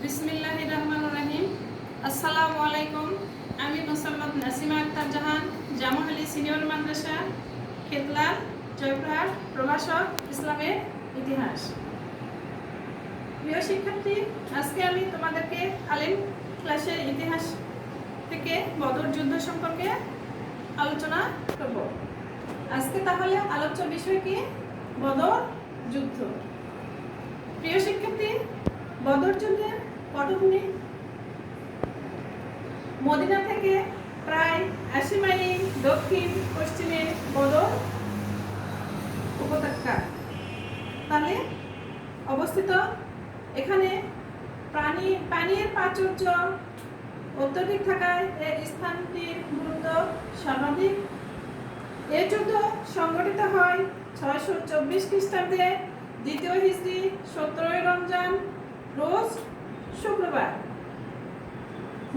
বিসমিল্লাহির রহমানির রহিম। আসসালামু আলাইকুম। আমি মোসাম্মদ নাসিমা আক্তার জাহান, জামাহালি সিনিয়র মাদ্রাসা, খেতলাল, জয়পুরহাট, প্রভাষক ইসলামের ইতিহাস। প্রিয় শিক্ষার্থী, আজকে আমি তোমাদেরকে আলিম ক্লাসের ইতিহাস থেকে বদর যুদ্ধ সম্পর্কে আলোচনা করব। আজকে তাহলে আলোচ্য বিষয় কি? বদর যুদ্ধ। প্রিয় শিক্ষার্থী, বদর যুদ্ধের পটভূমি মদিনা থেকে প্রায় 80 মাইল দক্ষিণ পশ্চিমে বদর উপত্যকা তালে অবস্থিত। এখানে পানির প্রাচুর্য অত্যধিক থাকায় এই স্থানটির গুরুত্ব সর্বাধিক। এই যুদ্ধ সংগঠিত হয় 624 খ্রিস্টাব্দে দ্বিতীয় হিজরি 17 রমজান রোজ শুক্রবার।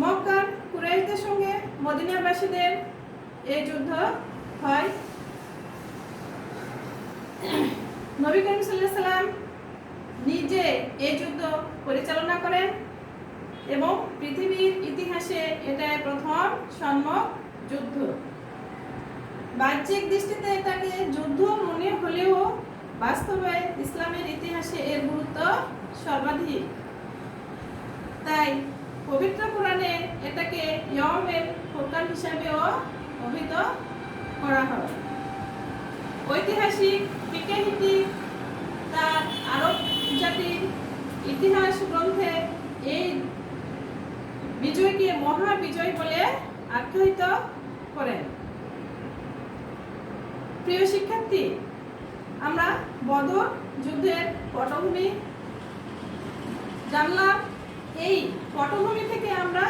মক্কার কুরাইশদের সঙ্গে মদিনাবাসীদের এই যুদ্ধ হয়। নবী করিম সাল্লাল্লাহু আলাইহি সাল্লাম নিজে এই যুদ্ধ পরিচালনা করেন এবং পৃথিবীর ইতিহাসে এটাই প্রথম সম্মুখ যুদ্ধ। বাহ্যিক দৃষ্টিতে এটাকে যুদ্ধ মনে হলেও বাস্তবে ইসলামের ইতিহাসে এর গুরুত্ব সর্বাধিক। তাই পবিত্র কোরআনে এটাকে ইয়মেল ফুরকান হিসাবেও অভিহিত করা হয়। ঐতিহাসিক বিজ্ঞানীটি তার আরব জাতির ইতিহাস গ্রন্থে এই বিজয়কে মহা বিজয় বলে আখ্যায়িত করেন। প্রিয় শিক্ষার্থী, আমরা বদর যুদ্ধের পটভূমি জানলাম। এই পটভূমি থেকে আমরা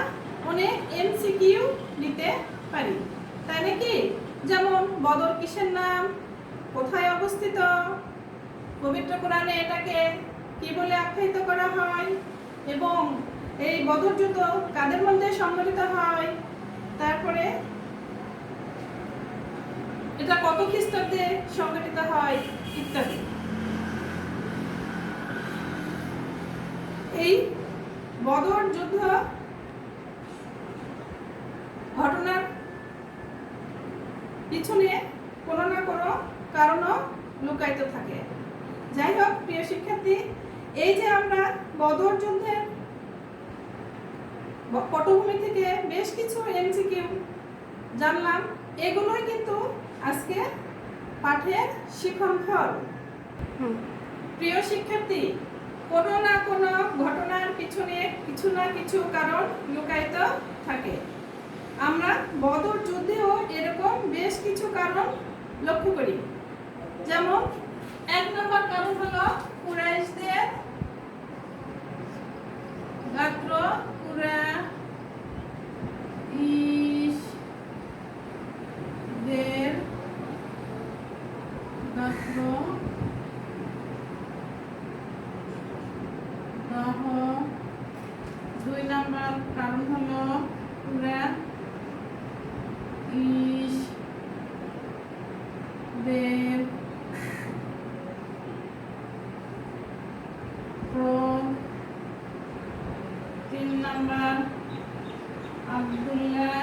অনেক এমসিকিউ নিতে পারি, তাই নাকি? যেমন বদর কিসের নাম, কোথায় অবস্থিত, পবিত্র কোরআনে এটাকে কি বলে আখ্যায়িত করা হয়, এবং এই বদর যুদ্ধ কাদের মধ্যে সংঘটিত হয়, তারপরে এটা কত খ্রিস্টাব্দে সংঘটিত হয় ইত্যাদি। এই বদর যুদ্ধ ঘটনার পিছনে কোনো না কোনো কারণও লুকায়িত থাকে। যাই হোক প্রিয় শিক্ষার্থী, এই যে আমরা বদর যুদ্ধের পটভূমি থেকে বেশ কিছু এমসিকিউ জানলাম, এগুলোই কিন্তু আজকে পাঠের শিক্ষণফল। প্রিয় শিক্ষার্থী, কোনো না কোনো ঘটনার পিছনে কিছু না কিছু কারণ লুকায়িত থাকে। আমরা বদর যুদ্ধেও এরকম বেশ কিছু কারণ লক্ষ্য করি। যেমন 1 নম্বর কারণ হলো কুরাইশদের গাত্র কুরাইশদের গাত্র দাহ। 2 নম্বর কারণ হলো কুরাইশদের ক্রোধ। 3 নম্বর আব্দুল্লাহ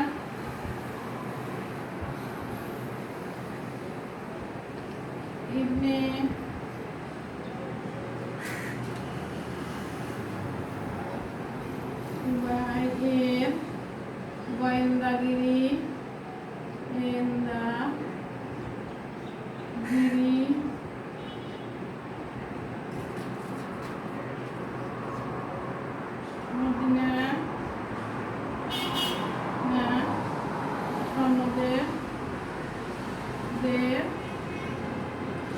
ইবনে উবাইয়ের গোয়েন্দাগিরি। মদিনা সনদের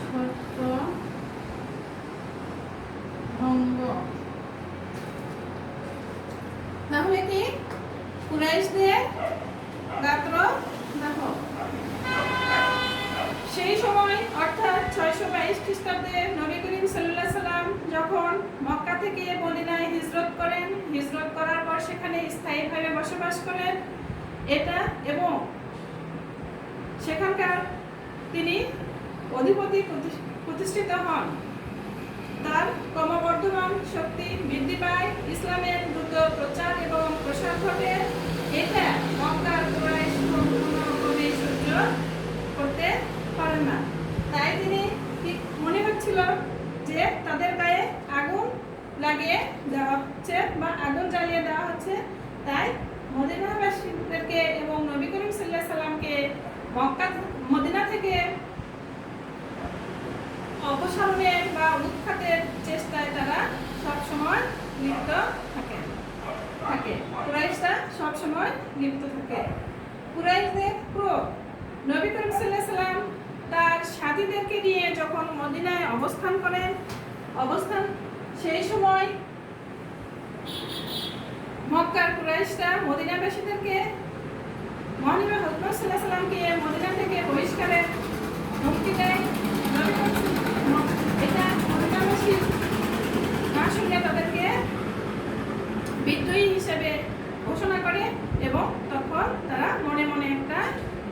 সত্য ভঙ্গ। তাহলে কি কুরাইশদের গাত্র দাহ। সেই সময় অর্থাৎ 622 খ্রিস্টাব্দে নবী করিম সাল্লাল্লাহু আলাইহি সাল্লাম যখন মক্কা থেকে মদিনায় হিজরত করেন, হিজরত করার পর সেখানে স্থায়ীভাবে বসবাস করেন এটা এবং সেখানকার তিনি অধিপতি প্রতিষ্ঠিত হন। তার ক্রমবর্ধমান শক্তি বৃদ্ধি পায়, ইসলামের প্রচার এবং প্রসার ঘটে, এটা মক্কার কুরাইশ কোনোভাবেই সহ্য করতে পারে না। তাই তিনি মনে হচ্ছিল যে তাদের গায়ে আগুন লাগিয়ে দেওয়া হচ্ছে বা আগুন জ্বালিয়ে দেওয়া হচ্ছে। তাই মদিনাবাসীদেরকে এবং নবী করিম সাল্লাল্লাহু আলাইহি সাল্লামকে মদিনা থেকে অপসারণের বা উৎখাতের চেষ্টায় তারা সবসময় লিপ্ত থাকে। কুরাইশরা সবসময় লিপ্ত থাকে। কুরাইশদের ক্রোধ, নবী করিম সাল্লাল্লাহু আলাইহি সাল্লাম তার সাথীদেরকে নিয়ে যখন মদিনায় অবস্থান করেন, সেই সময় মক্কার কুরাইশরা মদিনাবাসীদেরকে মহানবী হযরত সাল্লাল্লাহু আলাইহি সাল্লামকে মদিনা থেকে বহিষ্কারের হুমকি দেয়। এটা মদিনাবাসী না শুনে তাদেরকে বিদ্রোহী হিসেবে ঘোষণা করে এবং তখন তারা মনে মনে একটা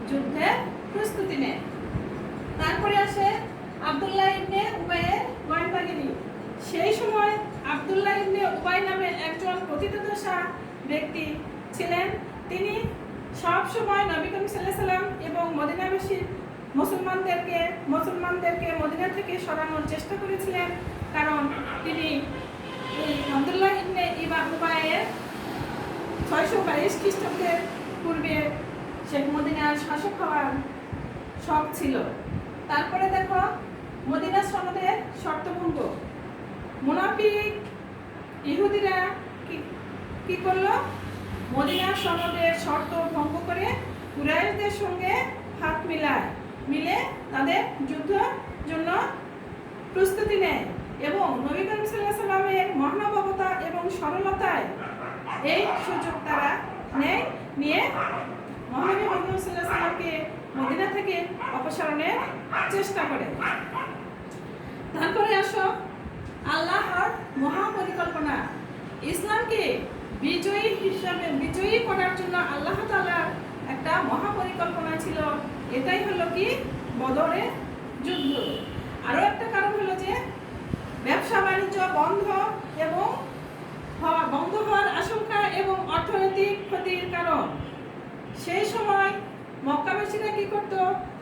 যুদ্ধের প্রস্তুতি নেয়। তারপরে আসে আব্দুল্লাহ ইবনে উবাইয়ের গোয়েন্দাগিরি। সেই সময় আব্দুল্লাহ ইবনে উবাই নামে একজন পতিতদশা ব্যক্তি ছিলেন। তিনি সব সময় নবী করিম সাল্লাল্লাহু আলাইহি সাল্লাম এবং মদিনাবাসী মুসলমানদেরকে মদিনা থেকে সরানোর চেষ্টা করেছিলেন, কারণ তিনি আব্দুল্লাহ ইবনে উবাইয়ের 622 খ্রিস্টাব্দের পূর্বে শেখ মদিনার শাসক হওয়ার শখ ছিল। তারপরে দেখো মদিনা সনদের শর্তভঙ্গ। মুনাফিক ইহুদিরা কি করলো? মদিনা সনদের শর্ত ভঙ্গ করে কুরাইশদের সঙ্গে হাত মিলে তাদের যুদ্ধের জন্য প্রস্তুতি নেয় এবং নবী করিম সাল্লাল্লাহু আলাইহি সাল্লামের মহানুভবতা এবং সরলতায় এই সুযোগ তারা নিয়ে মহানবী মুহাম্মদ সাল্লাল্লাহু আলাইহি সাল্লামকে মদিনা থেকে অপসারণের চেষ্টা করে। তারপরে আসো আল্লাহর মহাপরিকল্পনা। ইসলামকে বিজয়ী করার জন্য আল্লাহ তাআলার একটা মহাপরিকল্পনা ছিল। এটাই হলো কি বদরের যুদ্ধ। আরো একটা কারণ হলো যে ব্যবসা বাণিজ্য বন্ধ হওয়ার আশঙ্কা এবং অর্থনৈতিক ক্ষতির কারণ। সেই সময় মক্কাবাসীরা কি করত?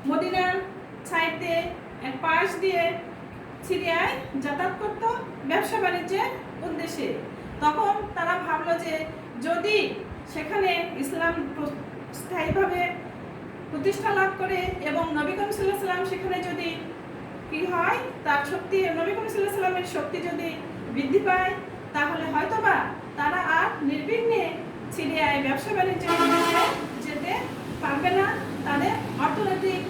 মদিনার সাইডে এক পাশ দিয়ে সিরিয়ায় যাতায়াত করত ব্যবসা বাণিজ্যের উদ্দেশ্যে। তখন তারা ভাবলো যে যদি সেখানে ইসলাম স্থায়ীভাবে প্রতিষ্ঠা লাভ করে এবং নবী করিম সাল্লাল্লাহু আলাইহি সাল্লাম সেখানে যদি কি হয়, তার শক্তি, নবী করিম সাল্লাল্লাহু আলাইহি সাল্লামের শক্তি যদি বৃদ্ধি পায়, তাহলে হয়তোবা তারা আর নির্বিঘ্নে সিরিয়ায় ব্যবসা বাণিজ্য যেতে পারবে না, তাদের অর্থনৈতিক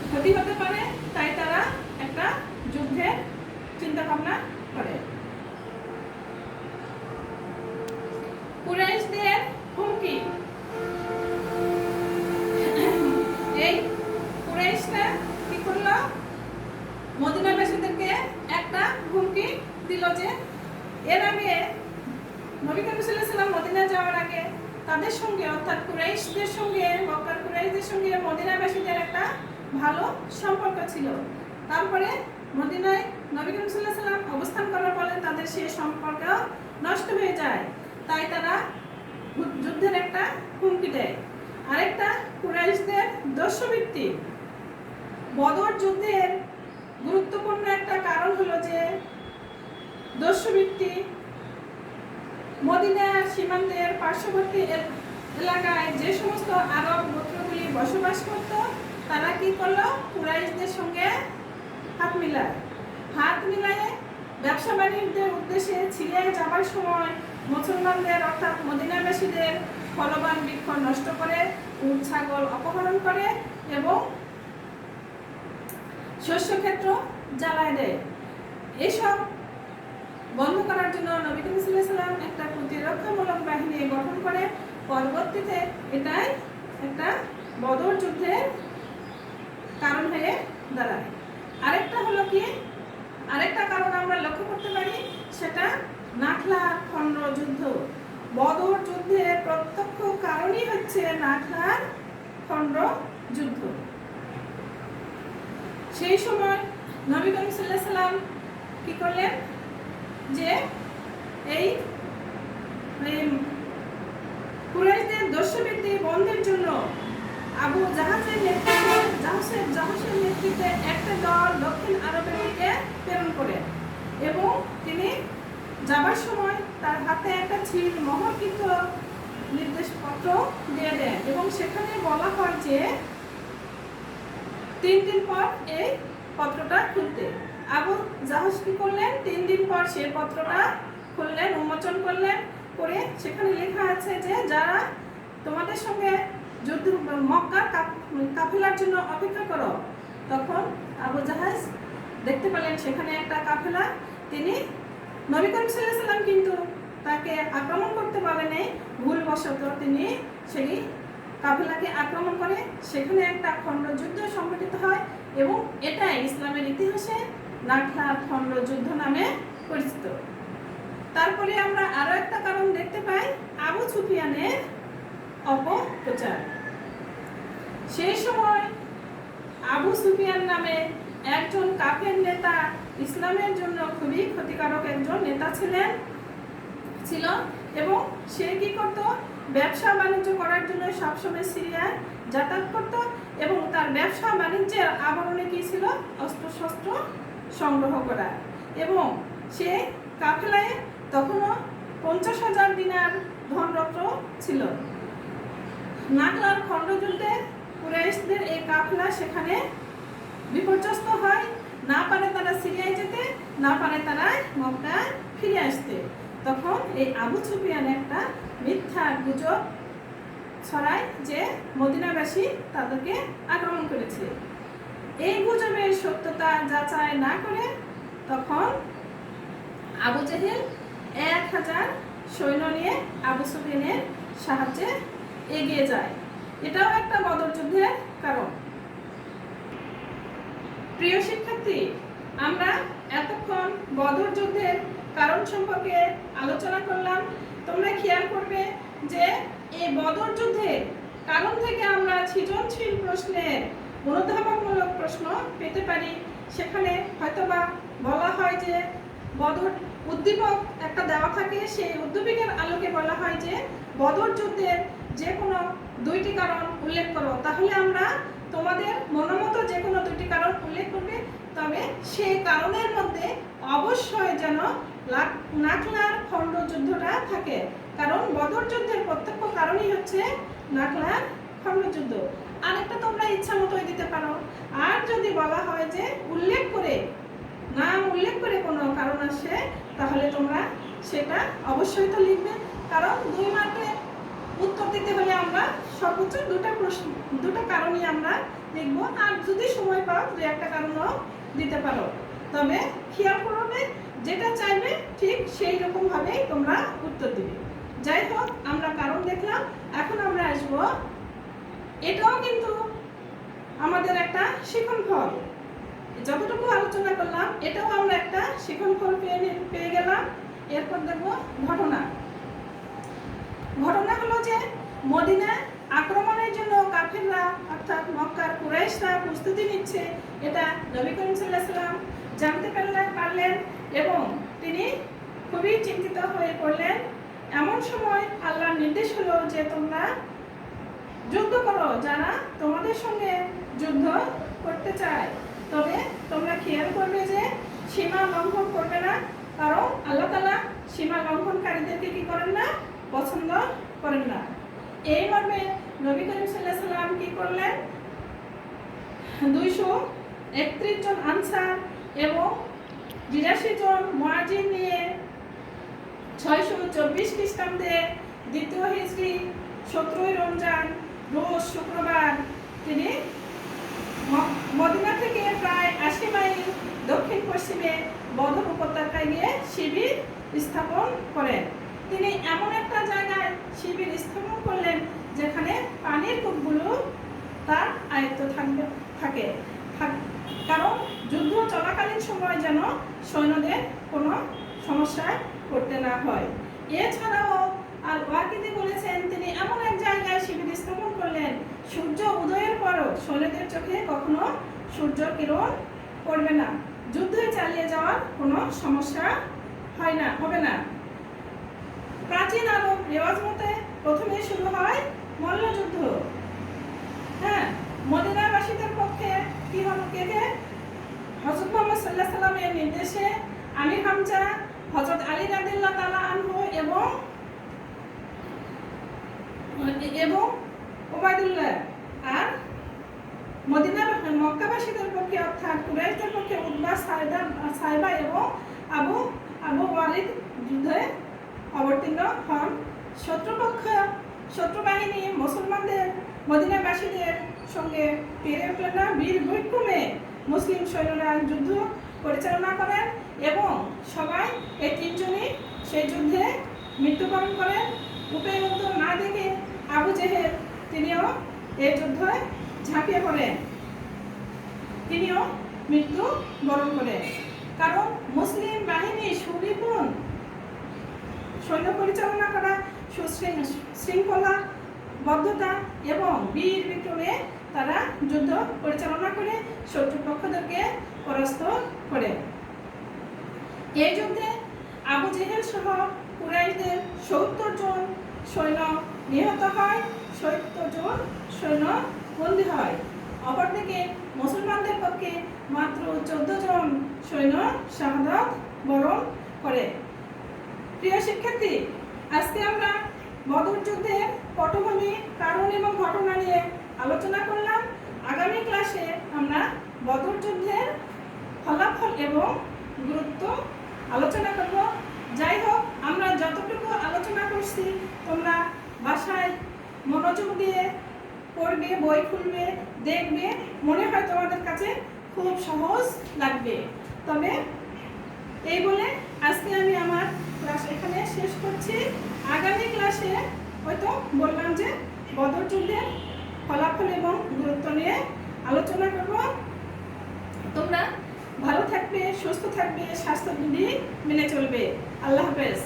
ক্ষতি হতে পারে। তাই তারা একটা যুদ্ধের চিন্তা ভাবনা করে। কুরাইশদের হুমকি। এই কুরাইশরা কি করলো? মদিনাবাসীদেরকে একটা হুমকি দিল যে এর আগে নবী করিম সাল্লাল্লাহু আলাইহি সাল্লাম মদিনা যাওয়ার আগে তাদের সঙ্গে, অর্থাৎ কুরাইশদের সঙ্গে, মক্কার কুরাইশদের সঙ্গে মদিনাবাসীদের একটা ভালো সম্পর্ক ছিল। তারপরে মদিনায় নবী করিম সাল্লাল্লাহু আলাইহি সাল্লাম অবস্থান করার ফলে তাদের সেই সম্পর্ক নষ্ট হয়ে যায়। তাই তারা যুদ্ধের একটা হুমকি দেয়। আরেকটা কুরাইশদের দস্যুবৃত্তি। বদর যুদ্ধের গুরুত্বপূর্ণ একটা কারণ হলো যে দস্যুবৃত্তি। মদিনার সীমান্তের পার্শ্ববর্তী এলাকায় যে সমস্ত আরব গোত্রগুলি বসবাস করত, তারা কি করলো? কুরাইশদের সঙ্গে হাত মিলায়ে ব্যবসা বাণিজ্যের উদ্দেশ্যে সিরিয়ায় যাবার সময় মুসলমানদের অর্থাৎ মদিনাবাসীদের ফলবান বৃক্ষ নষ্ট করে, উট ছাগল অপহরণ করে এবং শস্যক্ষেত্র জ্বালায় দেয়। এসব বন্ধ করার জন্য নবী করিম সাল্লাল্লাহু আলাইহি সাল্লাম একটা প্রতিরক্ষামূলক বাহিনী গঠন করে। পরবর্তীতে এটাই একটা বদর যুদ্ধের কারণ হয়ে দাঁড়ায়। আরেকটা কারণ আমরা লক্ষ্য করতে পারি, সেটা নাখলা খন্ড যুদ্ধ। বদর যুদ্ধের প্রত্যক্ষ কারণই হচ্ছে নাখলার খন্ড যুদ্ধ। সেই সময় নবী করিম সাল্লাল্লাহু আলাইহি সাল্লাম কি করলেন? যে এই প্রবন্ধের জন্য আবু জাহাজের নেতৃত্বে একটা দল দক্ষিণ আরবের দিকে প্রেরণ করে এবং তিনি যাবার সময় তার হাতে একটা মোহরকৃত নির্দেশপত্র দিয়ে দেন এবং সেখানে বলা হয় যে 3 দিন পর এই পত্রটা খুলতে। আবু জাহাজ কি করলেন? 3 দিন পর সেই পত্রটা খুললেন, উন্মোচন করলেন, করে সেখানে লেখা আছে যে যারা তোমাদের সঙ্গে যুদ্ধ মক্কার কাফেলার জন্য অপেক্ষা করো। তখন আবু জাহাজ দেখতে পেলেন সেখানে একটা কাফেলা। তিনি নবী করিম সাল্লাল্লাহু আলাইহি ওয়াসাল্লাম কিন্তু তাকে আক্রমণ করতে পারেনি, ভুলবশত তিনি সেই কাফেলাকে আক্রমণ করে। সেখানে একটা খণ্ড যুদ্ধ সংঘটিত হয় এবং এটাই ইসলামের ইতিহাসে নাখলার খণ্ড যুদ্ধ নামে পরিচিত। তারপরে আমরা আরো একটা কারণ দেখতে পাই, আবু সুফিয়ানের অপপ্রচার। সেই সময় আবু সুফিয়ান নামে একজন কাফের নেতা, ইসলামের জন্য খুবই ক্ষতিকারক একজন নেতা ছিল এবং সে কি করত? ব্যবসা বাণিজ্য করার জন্য সবসময় সিরিয়ায় যাতায়াত করত এবং তার ব্যবসা বাণিজ্যের আবরণে কি ছিল? অস্ত্রশস্ত্র সংগ্রহ করা। এবং সে কাফেলায় তখনও 50,000 দিনার ধনরত্ন ছিল। নাখলার খণ্ডযুদ্ধে কুরাইশদের এই কাফেলা সেখানে বিপর্যস্ত হয়, না পারে তারা সিরিয়ায় যেতে, না পারে তারা মক্কায় ফিরে আসতে। তখন এই আবু সুফিয়ান একটা মিথ্যা গুজব ছড়ায় যে মদিনাবাসী তাদেরকে আক্রমণ করেছে। এই গুজবের সত্যতা যাচাই না করে তখন আবু জেহেল 1000 সৈন্য নিয়ে আবু সুফিয়ানের সাহায্যে এগিয়ে যায়। এটাও একটা বদর যুদ্ধের কারণ। প্রিয় শিক্ষার্থী, আমরা এতক্ষণ বদর যুদ্ধের কারণ সম্পর্কে আলোচনা করলাম। তোমরা খেয়াল করবে যে এই বদর যুদ্ধের কারণ থেকে আমরা সৃজনশীল প্রশ্নের অনুধাবনমূলক প্রশ্ন পেতে পারি। সেখানে হয়তোবা বলা হয় যে বদর উদ্দীপক একটা দেওয়া থাকে, সেই উদ্দীপকের আলোকে বলা হয় যে বদর যুদ্ধের যে কোনো 2টি কারণ উল্লেখ করো। তাহলে আমরা তোমাদের মনোমতো যে কোনো 2টি কারণ উল্লেখ করবে, তবে সেই কারণের মধ্যে অবশ্যই যেন নাখলার খণ্ড যুদ্ধটা থাকে, কারণ বদর যুদ্ধের প্রত্যক্ষ কারণই হচ্ছে নাখলার খণ্ড যুদ্ধ। আরেকটা তোমরা ইচ্ছা মতোই দিতে পারো। আর যদি বলা হয় যে নাম উল্লেখ করে কোনো কারণ আসে, তাহলে তোমরা সেটা অবশ্যই তো লিখবে, কারণ 2 মার্কে উত্তর দিতে হলে আমরা সর্বোচ্চ 2টা কারণই আমরা লিখব। আর যদি সময় পাও 2-1টা কারণও দিতে পারো। তবে খেয়াল করবে যেটা চাইবে ঠিক সেই রকম ভাবেই তোমরা উত্তর দিবে। যাই হোক, আমরা কারণ দেখলাম, এখন আমরা আসবো, এটাও কিন্তু আমাদের একটা শিক্ষণফল। যতটুকু আলোচনা করলাম এটাও আমরা একটা শিক্ষণফল পেয়ে গেলাম। এরপর দেখব ঘটনা হলো যে মদিনা আক্রমণের জন্য কাফেররা অর্থাৎ মক্কার কুরাইশরা প্রস্তুতি নিচ্ছে। এটা নবী করিম সাল্লাল্লাহু আলাইহি ওয়াসাল্লাম জানতে পারলেন এবং তিনি খুবই চিন্তিত হয়ে পড়লেন। এমন সময় আল্লাহর নির্দেশ হলো যে তোমরা যুদ্ধ করো যারা তোমাদের সঙ্গে যুদ্ধ করতে চায়। তবে তোমরা খেয়াল করবে যে সীমা লঙ্ঘন করবে না, কারণ আল্লাহ তাআলা সীমা লঙ্ঘনকারীদেরকে কি করেন না? পছন্দ করেন না। এই মর্মে নবী করিম সাল্লাল্লাহু আলাইহি ওয়াসাল্লাম কি করলেন? 231 জন আনসার এবং 82 জন মুহাজির নিয়ে 624 খ্রিস্টাব্দে 2য় হিজরি 17ই রমজান রোজ শুক্রবার তিনি মদিনা থেকে প্রায় 80 মাইল দক্ষিণ পশ্চিমে বদর উপত্যকায় গিয়ে শিবির স্থাপন করেন। তিনি এমন একটা জায়গায় শিবির স্থাপন করলেন যেখানে পানির কূপগুলো তার আয়ত্ত থাকে, কারণ যুদ্ধ চলাকালীন সময় যেন সৈন্যদের কোনো সমস্যায় পড়তে না হয়। এছাড়াও আর ওয়াকিদি বলেছেন তিনি এমন এক জায়গায় শিবির স্থাপন করলেন সূর্য উদয়ের পরও সৈন্যদের চোখে কখনো সূর্য কিরণ পড়বে না, যুদ্ধে চালিয়ে যাওয়ার কোনো সমস্যা হবে না। প্রাচীন আরব রেওয়াজ মতে প্রথমে শুরু হয় মল্লযুদ্ধ। হ্যাঁ, মদিনাবাসীদের পক্ষে কি হলো, কে কে? হযরত মুহাম্মদ সাল্লাল্লাহু আলাইহি সাল্লামের নির্দেশে আমির হামজা, হযরত আলী রাদিয়াল্লাহু তাআলা আনহু এবং ওবায়দুল্লাহ, আর মক্কাবাসীদের পক্ষে অর্থাৎ কুরাইশদের পক্ষে উতবা, সাইবা এবং আবু ওয়ালিদ যুদ্ধে অবতীর্ণ হন। শত্রু বাহিনী মুসলমানদের মদিনাবাসীদের সঙ্গে পেরে উঠল না। বীর বিক্রমে মুসলিম সৈন্যরা যুদ্ধ পরিচালনা করেন এবং সবাই এই তিনজনই সেই যুদ্ধে মৃত্যুবরণ করেন। উপায়ন্ত না দেখে আবু জেহেল তিনিও এই যুদ্ধে ঝাঁপিয়ে পড়েন, তিনিও মৃত্যু বরণ করেন। কারণ মুসলিম বাহিনী সুনিপুণ সৈন্য পরিচালনা করা, শৃঙ্খলা বদ্ধতা এবং বীর বিক্রমে তারা যুদ্ধ পরিচালনা করে শত্রুপক্ষদেরকে পরাস্ত করে। এই যুদ্ধে আবু জেহেল সহ কুরাইশদের ৭০ জন সৈন্য নিহত হয়, ৭০ জন সৈন্য বন্দী হয়। অপরদিকে মুসলমানদের পক্ষে মাত্র ১৪ জন সৈন্য শাহাদাত বরণ করে। প্রিয় শিক্ষার্থী, আজকে আমরা বদর যুদ্ধের পটভূমি, কারণ এবং ঘটনা নিয়ে আলোচনা করলাম। আগামী ক্লাসে আমরা বদর যুদ্ধের ফলাফল এবং গুরুত্ব আলোচনা করব। যাই হোক, আমরা যতটুকু আলোচনা করছি তোমরা বাসায় মনোযোগ দিয়ে পড়বে, বই খুলবে, দেখবে, মনে হয় তোমাদের কাছে খুব সহজ লাগবে। তবে এই বলে আজকে আমি আমার ক্লাস এখানে শেষ করছি। আগামী ক্লাসে হয়তো বললাম যে বদর যুদ্ধের ফলাফল এবং গুরুত্ব নিয়ে আলোচনা করব। তোমরা ভালো থাকবে, সুস্থ থাকবে, স্বাস্থ্যবিধি মেনে চলবে। আল্লাহ হাফেজ।